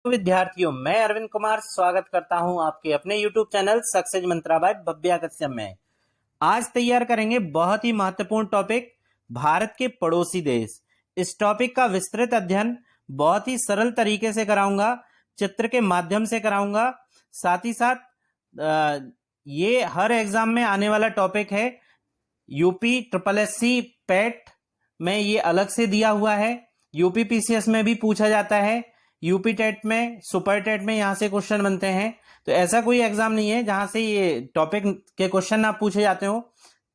विद्यार्थियों, मैं अरविंद कुमार स्वागत करता हूं आपके अपने YouTube चैनल सक्सेस मंत्रा बाय भव्या कश्यप में। आज तैयार करेंगे बहुत ही महत्वपूर्ण टॉपिक, भारत के पड़ोसी देश। इस टॉपिक का विस्तृत अध्ययन बहुत ही सरल तरीके से कराऊंगा, चित्र के माध्यम से कराऊंगा। साथ ही साथ ये हर एग्जाम में आने वाला टॉपिक है। यूपी SSC पैट में ये अलग से दिया हुआ है, यूपी PCS में भी पूछा जाता है, यूपी टेट में, सुपर टेट में यहाँ से क्वेश्चन बनते हैं। तो ऐसा कोई एग्जाम नहीं है जहां से ये टॉपिक के क्वेश्चन आप पूछे जाते हो।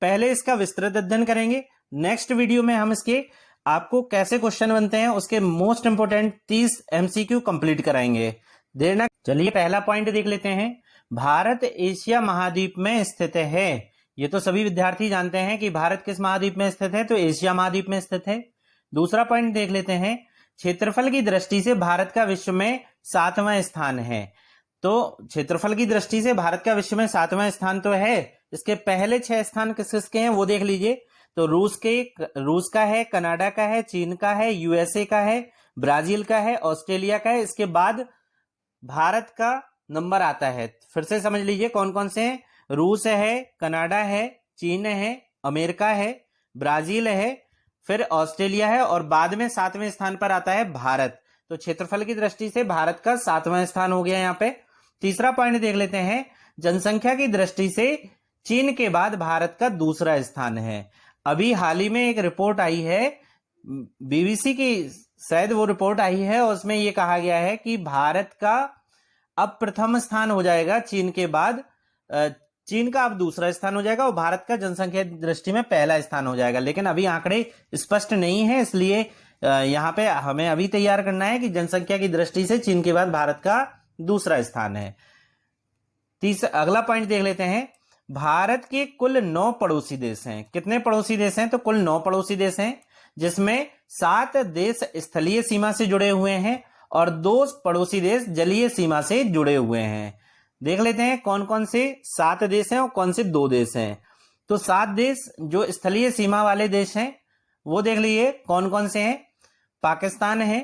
पहले इसका विस्तृत अध्ययन करेंगे, नेक्स्ट वीडियो में हम इसके आपको कैसे क्वेश्चन बनते हैं उसके मोस्ट इंपोर्टेंट 30 MCQ कंप्लीट कराएंगे। देर ना, चलिए पहला पॉइंट देख लेते हैं। भारत एशिया महाद्वीप में स्थित है। ये तो सभी विद्यार्थी जानते हैं कि भारत किस महाद्वीप में स्थित है, तो एशिया महाद्वीप में स्थित है। दूसरा पॉइंट देख लेते हैं, क्षेत्रफल की दृष्टि से भारत का विश्व में 7वां स्थान है। तो क्षेत्रफल की दृष्टि से भारत का विश्व में 7वां स्थान तो है, इसके पहले 6 स्थान किस किसके हैं वो देख लीजिए। तो रूस का है, कनाडा का है, चीन का है, USA का है, ब्राजील का है, ऑस्ट्रेलिया का है। इसके बाद भारत का नंबर आता है। फिर से समझ लीजिए कौन कौन से हैं। रूस है, कनाडा है, चीन है, अमेरिका है, ब्राजील है, फिर ऑस्ट्रेलिया है और बाद में 7वें स्थान पर आता है भारत। तो क्षेत्रफल की दृष्टि से भारत का 7वां स्थान हो गया यहाँ पे। तीसरा पॉइंट देख लेते हैं, जनसंख्या की दृष्टि से चीन के बाद भारत का दूसरा स्थान है। अभी हाल ही में एक रिपोर्ट आई है, BBC की शायद वो रिपोर्ट आई है, उसमें ये कहा गया है कि भारत का अब प्रथम स्थान हो जाएगा चीन के बाद। चीन का अब दूसरा स्थान हो जाएगा और भारत का जनसंख्या की दृष्टि में पहला स्थान हो जाएगा। लेकिन अभी आंकड़े स्पष्ट नहीं है, इसलिए यहाँ पे हमें अभी तैयार करना है कि जनसंख्या की दृष्टि से चीन के बाद भारत का दूसरा स्थान है। अगला पॉइंट देख लेते हैं, भारत के कुल 9 पड़ोसी देश हैं। कितने पड़ोसी देश हैं? तो कुल 9 पड़ोसी देश हैं, जिसमें 7 देश स्थलीय सीमा से जुड़े हुए हैं और 2 पड़ोसी देश जलीय सीमा से जुड़े हुए हैं। देख लेते हैं कौन कौन से 7 देश हैं और कौन से 2 देश हैं। तो 7 देश जो स्थलीय सीमा वाले देश हैं वो देख लीजिए कौन कौन से हैं। पाकिस्तान है,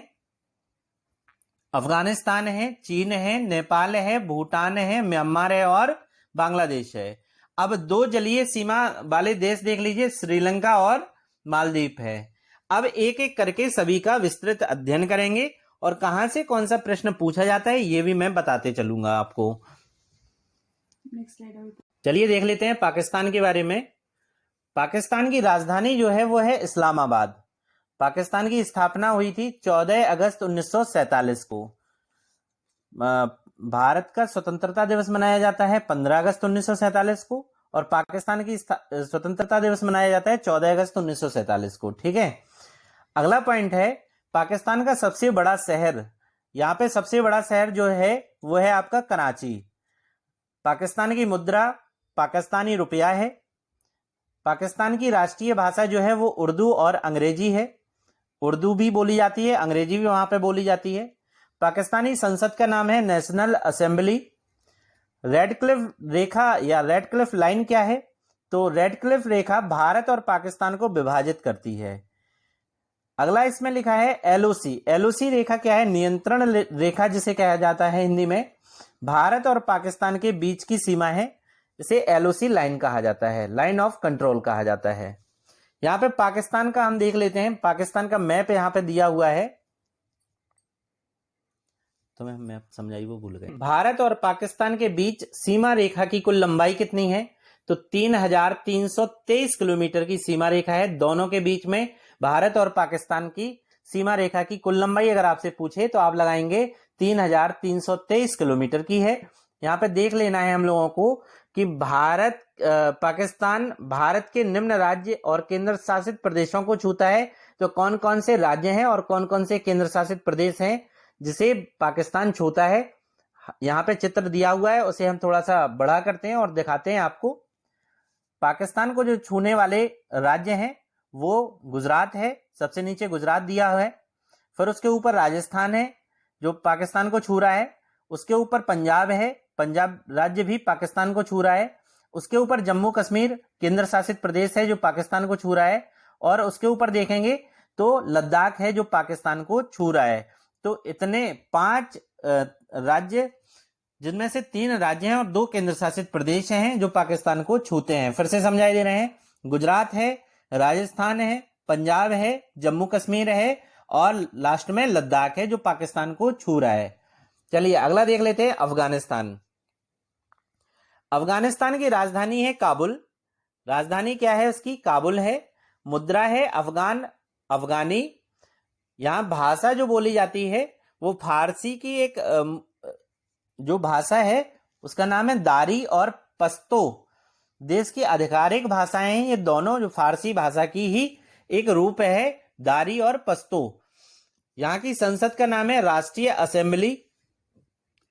अफगानिस्तान है, चीन है, नेपाल है, भूटान है, म्यांमार है और बांग्लादेश है। अब 2 जलीय सीमा वाले देश देख लीजिए, श्रीलंका और मालदीव है। अब एक एक करके सभी का विस्तृत अध्ययन करेंगे और कहां से कौन सा प्रश्न पूछा जाता है ये भी मैं बताते चलूंगा आपको। चलिए देख लेते हैं पाकिस्तान के बारे में। पाकिस्तान की राजधानी जो है वो है इस्लामाबाद। पाकिस्तान की स्थापना हुई थी 14 अगस्त 1947 को। भारत का स्वतंत्रता दिवस मनाया जाता है 15 अगस्त 1947 को और पाकिस्तान की स्वतंत्रता दिवस मनाया जाता है 14 अगस्त 1947 को। ठीक है, अगला पॉइंट है, पाकिस्तान का सबसे बड़ा शहर। यहाँ पे सबसे बड़ा शहर जो है वो है आपका कराची। पाकिस्तान की मुद्रा पाकिस्तानी रुपया है। पाकिस्तान की राष्ट्रीय भाषा जो है वो उर्दू और अंग्रेजी है। उर्दू भी बोली जाती है, अंग्रेजी भी वहां पे बोली जाती है। पाकिस्तानी संसद का नाम है नेशनल असेंबली। रेड क्लिफ रेखा या रेड क्लिफ लाइन क्या है? तो रेड क्लिफ रेखा भारत और पाकिस्तान को विभाजित करती है। अगला इसमें लिखा है LOC। LOC रेखा क्या है? नियंत्रण रेखा जिसे कहा जाता है हिंदी में। भारत और पाकिस्तान के बीच की सीमा है, इसे LOC लाइन कहा जाता है, लाइन ऑफ कंट्रोल कहा जाता है। यहाँ पे पाकिस्तान का हम देख लेते हैं, पाकिस्तान का मैप यहाँ पे दिया हुआ है, तो मैं मैप समझाई वो भूल गए। भारत और पाकिस्तान के बीच सीमा रेखा की कुल लंबाई कितनी है? तो 3323 किलोमीटर की सीमा रेखा है दोनों के बीच में। भारत और पाकिस्तान की सीमा रेखा की कुल लंबाई अगर आपसे पूछे तो आप लगाएंगे 3323 किलोमीटर की है। यहाँ पे देख लेना है हम लोगों को कि पाकिस्तान भारत के निम्न राज्य और केंद्र शासित प्रदेशों को छूता है। तो कौन कौन से राज्य हैं और कौन कौन से केंद्र शासित प्रदेश हैं जिसे पाकिस्तान छूता है? यहाँ पे चित्र दिया हुआ है, उसे हम थोड़ा सा बड़ा करते हैं और दिखाते हैं आपको। पाकिस्तान को जो छूने वाले राज्य हैं वो गुजरात है, सबसे नीचे गुजरात दिया हुआ है। फिर उसके ऊपर राजस्थान है जो पाकिस्तान को छू रहा है। उसके ऊपर पंजाब है, पंजाब राज्य भी पाकिस्तान को छू रहा है। उसके ऊपर जम्मू कश्मीर केंद्र शासित प्रदेश है जो पाकिस्तान को छू रहा है। और उसके ऊपर देखेंगे तो लद्दाख है जो पाकिस्तान को छू रहा है। तो इतने 5 राज्य, जिनमें से 3 राज्य हैं और 2 केंद्र शासित प्रदेश हैं जो पाकिस्तान को छूते हैं। फिर से समझाई दे रहे हैं, गुजरात है, राजस्थान है, पंजाब है, जम्मू कश्मीर है और लास्ट में लद्दाख है जो पाकिस्तान को छू रहा है। चलिए अगला देख लेते हैं, अफगानिस्तान। अफगानिस्तान की राजधानी है काबुल। राजधानी क्या है उसकी? काबुल है। मुद्रा है अफगानी। यहां भाषा जो बोली जाती है वो फारसी की एक जो भाषा है उसका नाम है दारी और पश्तो। देश की आधिकारिक भाषाएं हैं ये दोनों, जो फारसी भाषा की ही एक रूप है, दारी और पश्तो। यहाँ की संसद का नाम है राष्ट्रीय असेंबली।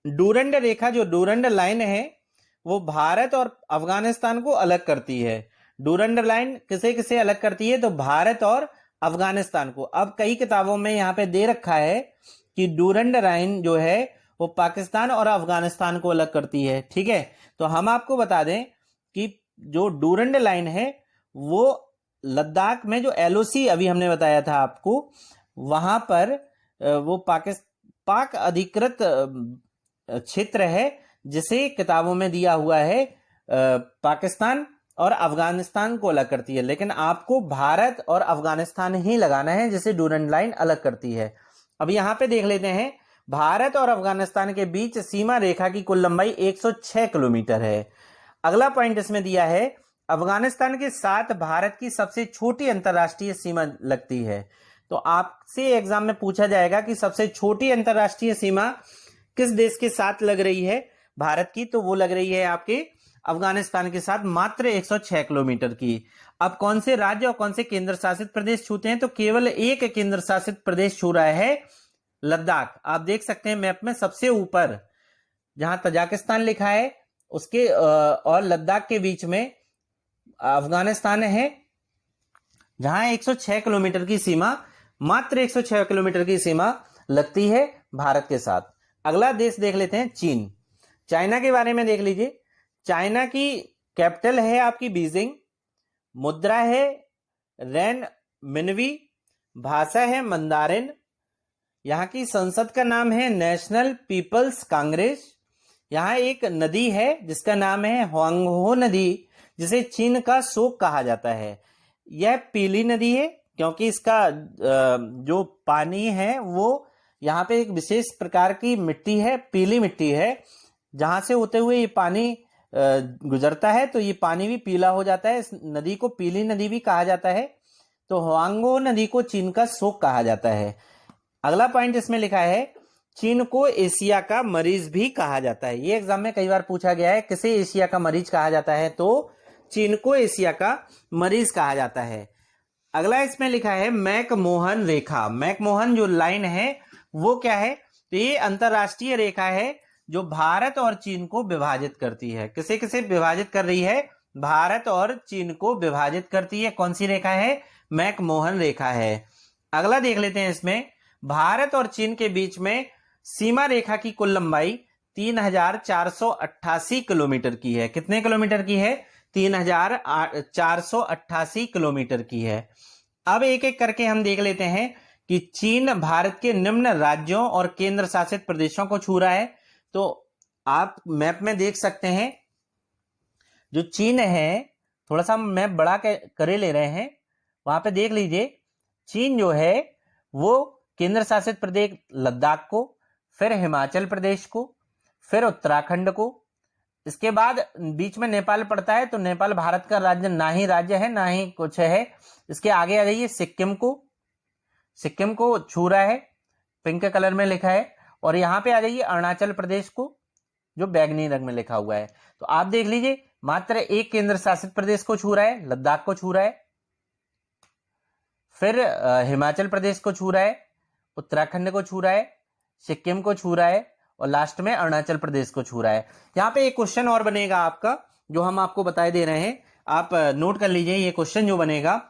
डूरंड रेखा, जो डूरंड लाइन है, वो भारत और अफगानिस्तान को अलग करती है। डूरंड लाइन किसे किसे अलग करती है? तो भारत और अफगानिस्तान को। अब कई किताबों में यहाँ पे दे रखा है कि डूरंड लाइन जो है वो पाकिस्तान और अफगानिस्तान को अलग करती है। ठीक है, तो हम आपको बता दें कि जो डूरंड लाइन है वो लद्दाख में, जो एलओसी अभी हमने बताया था आपको, वहां पर वो पाक अधिकृत क्षेत्र है जिसे किताबों में दिया हुआ है पाकिस्तान और अफगानिस्तान को अलग करती है। लेकिन आपको भारत और अफगानिस्तान ही लगाना है जिसे डूरंड लाइन अलग करती है। अब यहां पे देख लेते हैं, भारत और अफगानिस्तान के बीच सीमा रेखा की कुल लंबाई 106 किलोमीटर है। अगला पॉइंट इसमें दिया है, अफगानिस्तान के साथ भारत की सबसे छोटी अंतरराष्ट्रीय सीमा लगती है। तो आपसे एग्जाम में पूछा जाएगा कि सबसे छोटी अंतरराष्ट्रीय सीमा किस देश के साथ लग रही है भारत की? तो वो लग रही है आपके अफगानिस्तान के साथ, मात्र 106 किलोमीटर की। अब कौन से राज्य और कौन से केंद्र शासित प्रदेश छूते हैं? तो केवल एक केंद्र शासित प्रदेश छू रहा है, लद्दाख। आप देख सकते हैं मैप में सबसे ऊपर जहां तजाकिस्तान लिखा है उसके और लद्दाख के बीच में अफगानिस्तान है, जहां 106 किलोमीटर की सीमा, मात्र 106 किलोमीटर की सीमा लगती है भारत के साथ। अगला देश देख लेते हैं, चीन। चाइना के बारे में देख लीजिए। चाइना की कैपिटल है आपकी बीजिंग। मुद्रा है रेन मिनवी। भाषा है मंदारिन। यहाँ की संसद का नाम है नेशनल पीपल्स कांग्रेस। यहाँ एक नदी है जिसका नाम है हुआंगहो नदी, जिसे चीन का शोक कहा जाता है। यह पीली नदी है क्योंकि इसका जो पानी है वो यहाँ पे एक विशेष प्रकार की मिट्टी है, पीली मिट्टी है, जहां से होते हुए ये पानी गुजरता है तो ये पानी भी पीला हो जाता है। इस नदी को पीली नदी भी कहा जाता है। तो हुआंगहो नदी को चीन का शोक कहा जाता है। अगला पॉइंट इसमें लिखा है, चीन को एशिया का मरीज भी कहा जाता है। ये एग्जाम में कई बार पूछा गया है, किसे एशिया का मरीज कहा जाता है? तो चीन को एशिया का मरीज कहा जाता है। अगला इसमें लिखा है मैकमोहन रेखा। मैकमोहन जो लाइन है वो क्या है? तो ये अंतरराष्ट्रीय रेखा है जो भारत और चीन को विभाजित करती है। किसे किसे विभाजित कर रही है? भारत और चीन को विभाजित करती है। कौन सी रेखा है? मैकमोहन रेखा है। अगला देख लेते हैं, इसमें भारत और चीन के बीच में सीमा रेखा की कुल लंबाई 3488 किलोमीटर की है। कितने किलोमीटर की है? 3488 किलोमीटर की है। अब एक एक करके हम देख लेते हैं कि चीन भारत के निम्न राज्यों और केंद्र शासित प्रदेशों को छू रहा है। तो आप मैप में देख सकते हैं, जो चीन है, थोड़ा सा मैप बड़ा करे ले रहे हैं, वहां पे देख लीजिए, चीन जो है वो केंद्र शासित प्रदेश लद्दाख को, फिर हिमाचल प्रदेश को, फिर उत्तराखंड को, इसके बाद बीच में नेपाल पड़ता है। तो नेपाल भारत का राज्य ना ही राज्य है ना ही कुछ है। इसके आगे आ जाइए, सिक्किम को छू रहा है, पिंक कलर में लिखा है। और यहां पे आ जाइए अरुणाचल प्रदेश को, जो बैगनी रंग में लिखा हुआ है। तो आप देख लीजिए, मात्र एक केंद्र शासित प्रदेश को छू रहा है, लद्दाख को छू रहा है, फिर हिमाचल प्रदेश को छू रहा है, उत्तराखंड को छू रहा है, सिक्किम को छू रहा है और लास्ट में अरुणाचल प्रदेश को छू रहा है। यहाँ पे एक क्वेश्चन और बनेगा आपका, जो हम आपको बताए दे रहे हैं, आप नोट कर लीजिए। ये क्वेश्चन जो बनेगा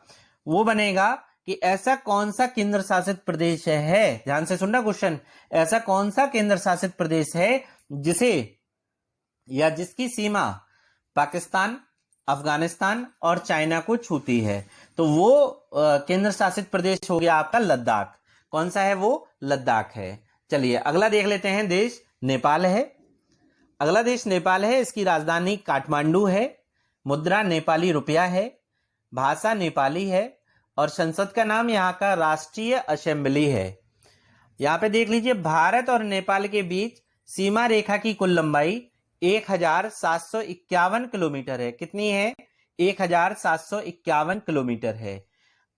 वो बनेगा कि ऐसा कौन सा केंद्र शासित प्रदेश है, ध्यान से सुनना क्वेश्चन, ऐसा कौन सा केंद्र शासित प्रदेश है जिसे या जिसकी सीमा पाकिस्तान, अफगानिस्तान और चाइना को छूती है? तो वो केंद्र शासित प्रदेश हो गया आपका लद्दाख। कौन सा है वो? लद्दाख है। चलिए अगला देख लेते हैं देश, नेपाल है। अगला देश नेपाल है, इसकी राजधानी काठमांडू है, मुद्रा नेपाली रुपया है, भाषा नेपाली है और संसद का नाम यहाँ का राष्ट्रीय असेंबली है। यहाँ पे देख लीजिए, भारत और नेपाल के बीच सीमा रेखा की कुल लंबाई 1751 किलोमीटर है। कितनी है? 1751 किलोमीटर है।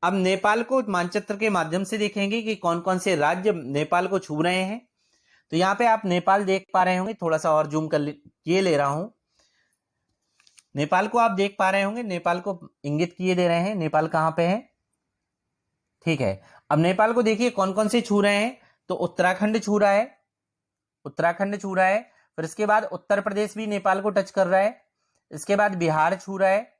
अब नेपाल को मानचित्र के माध्यम से देखेंगे कि कौन कौन से राज्य नेपाल को छू रहे हैं। तो यहाँ पे आप नेपाल देख पा रहे होंगे, थोड़ा सा और जूम कर ले रहा हूं। नेपाल को आप देख पा रहे होंगे, नेपाल को इंगित किए दे रहे हैं, नेपाल कहां पे है, ठीक है। अब नेपाल को देखिए कौन कौन से छू रहे हैं, तो उत्तराखंड छू रहा है, उत्तराखंड छू रहा है। फिर इसके बाद उत्तर प्रदेश भी नेपाल को टच कर रहा है। इसके बाद बिहार छू रहा है,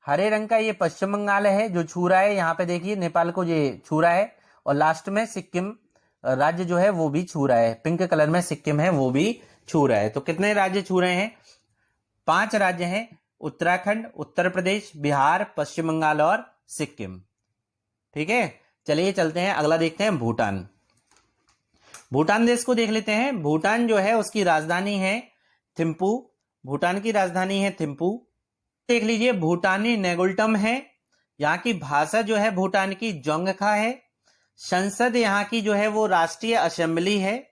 हरे रंग का ये पश्चिम बंगाल है जो छू रहा है, यहाँ पे देखिए नेपाल को ये छू रहा है। और लास्ट में सिक्किम राज्य जो है वो भी छू रहा है, पिंक कलर में सिक्किम है वो भी छू रहा है। तो कितने राज्य छू रहे हैं? 5 राज्य हैं, उत्तराखंड, उत्तर प्रदेश, बिहार, पश्चिम बंगाल और सिक्किम। ठीक है, चलिए चलते हैं, अगला देखते हैं भूटान। भूटान देश को देख लेते हैं। भूटान जो है उसकी राजधानी है थिम्पू, भूटान की राजधानी है थिम्पू। देख लीजिए, भूटानी नेगुल्टम है, यहाँ की भाषा जो है भूटान की जोंगखा है। संसद यहाँ की जो है वो राष्ट्रीय असेंबली है।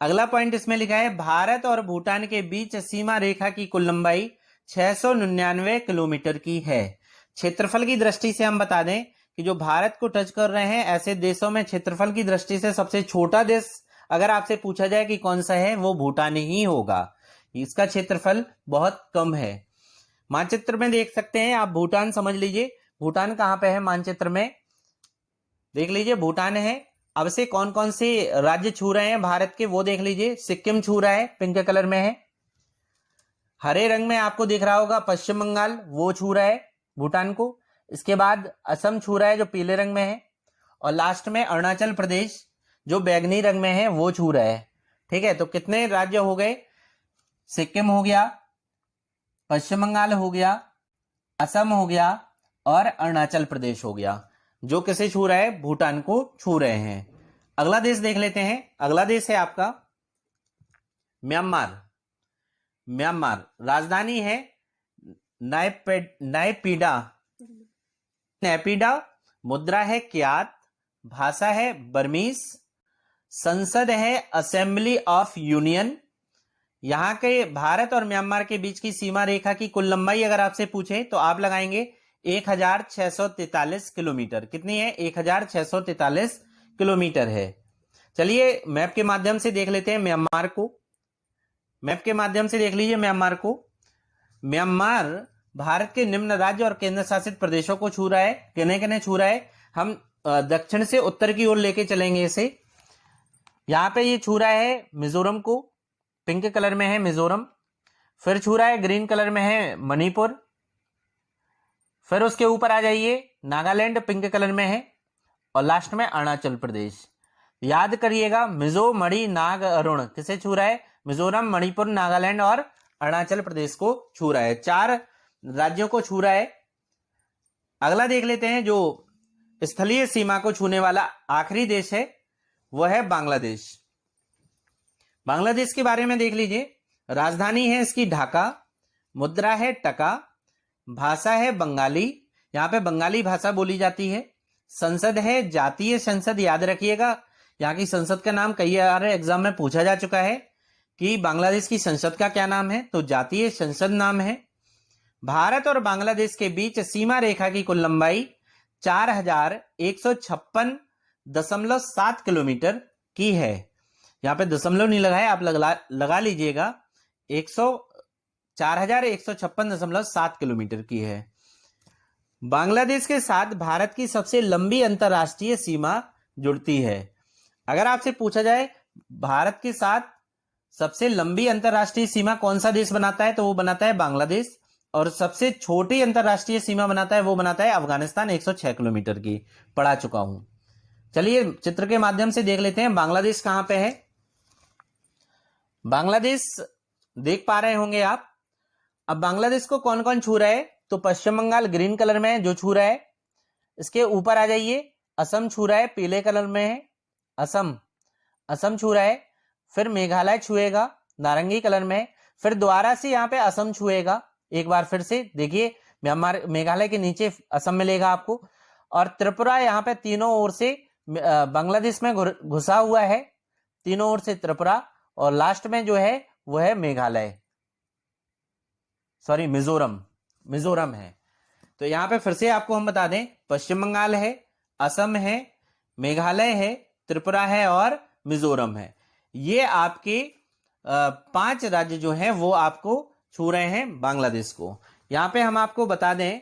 अगला पॉइंट इसमें लिखा है, भारत और भूटान के बीच सीमा रेखा की कुल लंबाई 699 किलोमीटर की है। क्षेत्रफल की दृष्टि से हम बता दें कि जो भारत को टच कर रहे हैं, ऐसे देशों में क्षेत्रफल की दृष्टि से सबसे छोटा देश अगर आपसे पूछा जाए कि कौन सा है, वो भूटान ही होगा। इसका क्षेत्रफल बहुत कम है। मानचित्र में देख सकते हैं आप, भूटान समझ लीजिए, भूटान कहां पे है मानचित्र में, देख लीजिए भूटान है। अब से कौन कौन से राज्य छू रहे हैं भारत के, वो देख लीजिए। सिक्किम छू रहा है, पिंक कलर में है। हरे रंग में आपको दिख रहा होगा पश्चिम बंगाल, वो छू रहा है भूटान को। इसके बाद असम छू रहा है जो पीले रंग में है। और लास्ट में अरुणाचल प्रदेश जो बैगनी रंग में है वो छू रहा है। ठीक है, तो कितने राज्य हो गए? सिक्किम हो गया, पश्चिम बंगाल हो गया, असम हो गया और अरुणाचल प्रदेश हो गया। जो किसे छू रहा है? भूटान को छू रहे हैं। अगला देश देख लेते हैं। अगला देश है आपका म्यांमार। म्यांमार राजधानी है नायपीडा, नैपीडा, मुद्रा है क्यात, भाषा है बर्मीज, संसद है असेंबली ऑफ यूनियन। यहां के भारत और म्यांमार के बीच की सीमा रेखा की कुल लंबाई अगर आपसे पूछे तो आप लगाएंगे 1643 किलोमीटर। कितनी है? 1643 किलोमीटर है। चलिए मैप के माध्यम से देख लेते हैं म्यांमार को। मैप के माध्यम से देख लीजिए म्यांमार को। म्यांमार भारत के निम्न राज्य और केंद्र शासित प्रदेशों को छू रहा है। किन्हें किन्हें छू रहा है? हम दक्षिण से उत्तर की ओर लेके चलेंगे इसे। यहां पे ये छू रहा है मिजोरम को, पिंक कलर में है मिजोरम। फिर छू रहा है ग्रीन कलर में है मणिपुर। फिर उसके ऊपर आ जाइए, नागालैंड पिंक कलर में है। और लास्ट में अरुणाचल प्रदेश। याद करिएगा, मिजो मणि नाग अरुण किसे छू रहा है? मिजोरम, मणिपुर, नागालैंड और अरुणाचल प्रदेश को छू रहा है। 4 राज्यों को छू रहा है। अगला देख लेते हैं, जो स्थलीय सीमा को छूने वाला आखिरी देश है वो है बांग्लादेश। बांग्लादेश के बारे में देख लीजिए। राजधानी है इसकी ढाका, मुद्रा है टका, भाषा है बंगाली, यहाँ पे बंगाली भाषा बोली जाती है। संसद है जातीय संसद। याद रखिएगा, यहाँ की संसद का नाम कई बार एग्जाम में पूछा जा चुका है कि बांग्लादेश की संसद का क्या नाम है, तो जातीय संसद नाम है। भारत और बांग्लादेश के बीच सीमा रेखा की कुल लंबाई 4156.7 किलोमीटर की है। यहाँ पे दशमलव नहीं लगा है, आप लगा लीजिएगा। 4156.7 किलोमीटर की है। बांग्लादेश के साथ भारत की सबसे लंबी अंतरराष्ट्रीय सीमा जुड़ती है। अगर आपसे पूछा जाए भारत के साथ सबसे लंबी अंतरराष्ट्रीय सीमा कौन सा देश बनाता है, तो वो बनाता है बांग्लादेश। और सबसे छोटी अंतरराष्ट्रीय सीमा बनाता है वो बनाता है अफगानिस्तान, 106 किलोमीटर की, पढ़ा चुका हूं। चलिए चित्र के माध्यम से देख लेते हैं बांग्लादेश कहां पे है। बांग्लादेश देख पा रहे होंगे आप। अब बांग्लादेश को कौन कौन छू रहा है, तो पश्चिम बंगाल ग्रीन कलर में है जो छू रहा है। इसके ऊपर आ जाइए, असम छू रहा है, पीले कलर में है असम। असम छू रहा है, फिर मेघालय छुएगा नारंगी कलर में, फिर दोबारा से यहाँ पे असम छुएगा एक बार फिर से, देखिए म्यांमार मेघालय के नीचे असम मिलेगा आपको, और त्रिपुरा यहाँ पे तीनों ओर से बांग्लादेश में घुसा हुआ है, तीनों ओर से त्रिपुरा, और लास्ट में जो है वो है मेघालय, सॉरी मिजोरम है। तो यहाँ पे फिर से आपको हम बता दें, पश्चिम बंगाल है, असम है, मेघालय है, त्रिपुरा है और मिजोरम है। ये आपके 5 राज्य जो हैं वो आपको छू रहे हैं बांग्लादेश को। यहाँ पे हम आपको बता दें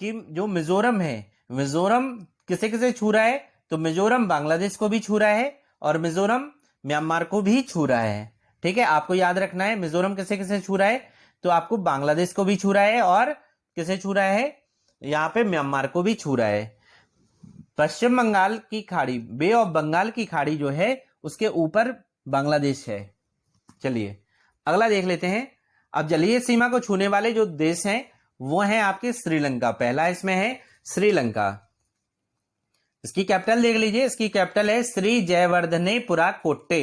कि जो मिजोरम है, मिजोरम किसे किसे छू रहा है, तो मिजोरम बांग्लादेश को भी छू रहा है और मिजोरम म्यांमार को भी छू रहा है। ठीक है, आपको याद रखना है मिजोरम किसे किसे छू रहा है, तो आपको बांग्लादेश को भी छू रहा है और किसे छू रहा है, यहाँ पे म्यांमार को भी छू रहा है। पश्चिम बंगाल की खाड़ी, बे ऑफ बंगाल की खाड़ी जो है उसके ऊपर बांग्लादेश है। चलिए अगला देख लेते हैं। अब जलीय सीमा को छूने वाले जो देश हैं वो हैं आपके श्रीलंका। पहला इसमें है श्रीलंका। इसकी कैपिटल देख लीजिए, इसकी कैपिटल है श्री जयवर्धनेपुरा कोट्टे।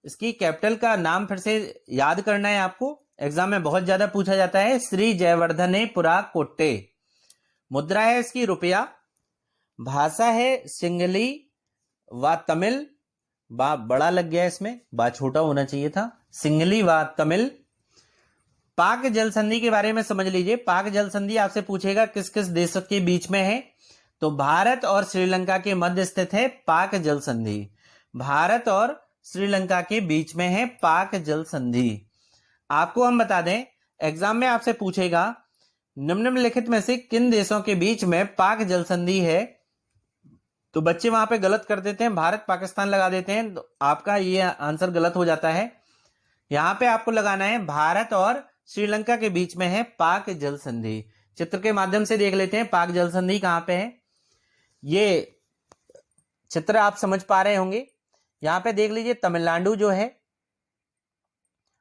इसकी कैपिटल का नाम फिर से याद करना है आपको, एग्जाम में बहुत ज्यादा पूछा जाता है, श्री जयवर्धनेपुरा कोट्टे। मुद्रा है इसकी रुपया, भाषा है सिंगली व तमिल, बा बड़ा लग गया इसमें, बा छोटा होना चाहिए था, सिंगली व तमिल। पाक जल संधि के बारे में समझ लीजिए। पाक जल संधि आपसे पूछेगा किस किस देशों के बीच में है, तो भारत और श्रीलंका के मध्य स्थित है पाक जल संधि। भारत और श्रीलंका के बीच में है पाक जल संधि। आपको हम बता दें, एग्जाम में आपसे पूछेगा निम्नलिखित में से किन देशों के बीच में पाक जल संधि है, तो बच्चे वहां पे गलत कर देते हैं, भारत पाकिस्तान लगा देते हैं, तो आपका ये आंसर गलत हो जाता है। यहां पे आपको लगाना है भारत और श्रीलंका के बीच में है पाक जल संधि। चित्र के माध्यम से देख लेते हैं पाक जल संधि कहां पे है। ये चित्र आप समझ पा रहे होंगे। यहां पे देख लीजिए तमिलनाडु जो है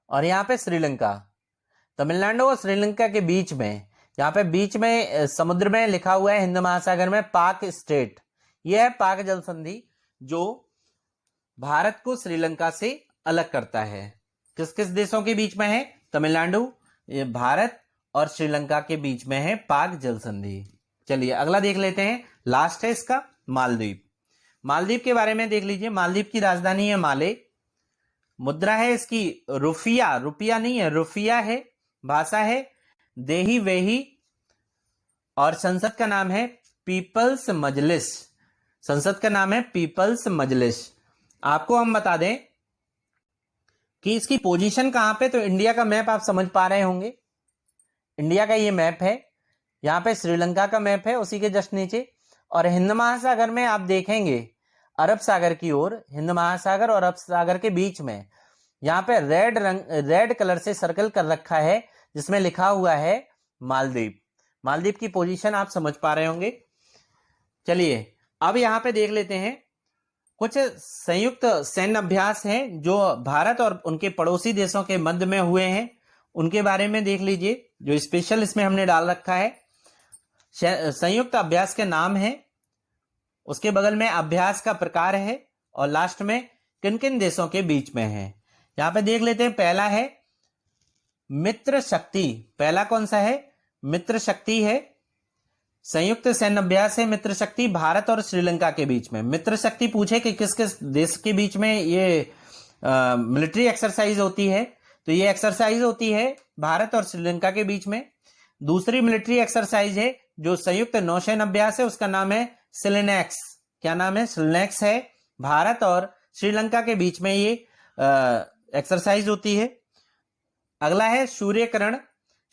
और यहां पे श्रीलंका। तमिलनाडु और श्रीलंका के बीच में, यहाँ पे बीच में समुद्र में लिखा हुआ है हिंद महासागर में पाक स्टेट। यह है पाक जल संधि जो भारत को श्रीलंका से अलग करता है। किस किस देशों के बीच में है, तमिलनाडु, भारत और श्रीलंका के बीच में है पाक जल संधि। चलिए अगला देख लेते हैं, लास्ट है इसका मालदीव। मालदीव के बारे में देख लीजिए। मालदीव की राजधानी है माले, मुद्रा है इसकी रुपया, रुपया नहीं है रुपया है, भाषा है देही वेही और संसद का नाम है पीपल्स मजलिस। संसद का नाम है पीपल्स मजलिस। आपको हम बता दें कि इसकी पोजीशन कहां पे, तो इंडिया का मैप आप समझ पा रहे होंगे। इंडिया का ये मैप है, यहां पे श्रीलंका का मैप है उसी के जस्ट नीचे, और हिंद महासागर में आप देखेंगे अरब सागर की ओर, हिंद महासागर और अरब सागर के बीच में यहाँ पे रेड कलर से सर्कल कर रखा है जिसमें लिखा हुआ है मालदीव। मालदीव की पोजीशन आप समझ पा रहे होंगे। चलिए अब यहाँ पे देख लेते हैं कुछ संयुक्त सैन्य अभ्यास हैं जो भारत और उनके पड़ोसी देशों के मध्य में हुए हैं, उनके बारे में देख लीजिए। जो स्पेशल इसमें हमने डाल रखा है, संयुक्त अभ्यास के नाम है, उसके बगल में अभ्यास का प्रकार है और लास्ट में किन किन देशों के बीच में है। यहां पे देख लेते हैं, पहला है मित्र शक्ति। पहला कौन सा है, मित्र शक्ति है, संयुक्त सैन्य अभ्यास है मित्र शक्ति, भारत और श्रीलंका के बीच में। मित्र शक्ति पूछे कि किस किस देश के बीच में ये मिलिट्री एक्सरसाइज होती है, तो ये एक्सरसाइज होती है भारत और श्रीलंका के बीच में। दूसरी मिलिट्री एक्सरसाइज है जो संयुक्त नौसैन्य अभ्यास है, उसका नाम है सिलेनेक्स। क्या नाम है, सिलेनेक्स है। भारत और श्रीलंका के बीच में ये एक्सरसाइज होती है। अगला है सूर्यकरण।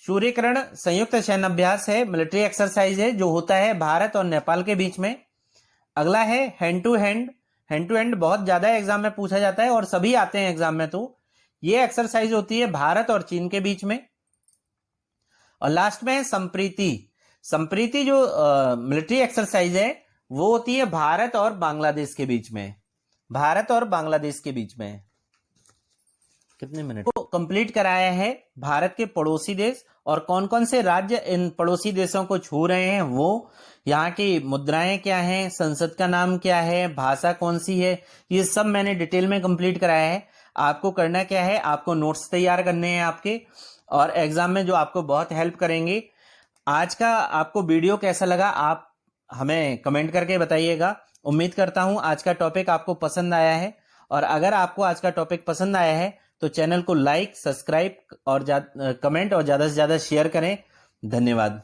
सूर्यकरण संयुक्त सैन्य अभ्यास है, मिलिट्री एक्सरसाइज है जो होता है भारत और नेपाल के बीच में। अगला है hand to hand. Hand to hand बहुत ज्यादा एग्जाम में पूछा जाता है और सभी आते हैं एग्जाम में, तो ये एक्सरसाइज होती है भारत और चीन के बीच में। और लास्ट में है संप्रीति। संप्रीति जो मिलिट्री एक्सरसाइज है वो होती है भारत और बांग्लादेश के बीच में। भारत और बांग्लादेश के बीच में कितने मिनट को कंप्लीट कराया है भारत के पड़ोसी देश और कौन कौन से राज्य इन पड़ोसी देशों को छू रहे हैं, वो यहाँ की मुद्राएं क्या हैं, संसद का नाम क्या है, भाषा कौन सी है, ये सब मैंने डिटेल में कंप्लीट कराया है। आपको करना क्या है, आपको नोट्स तैयार करने हैं आपके, और एग्जाम में जो आपको बहुत हेल्प करेंगे। आज का आपको वीडियो कैसा लगा आप हमें कमेंट करके बताइएगा। उम्मीद करता हूं आज का टॉपिक आपको पसंद आया है, और अगर आपको आज का टॉपिक पसंद आया है तो चैनल को लाइक, सब्सक्राइब और कमेंट और ज़्यादा से ज़्यादा शेयर करें। धन्यवाद।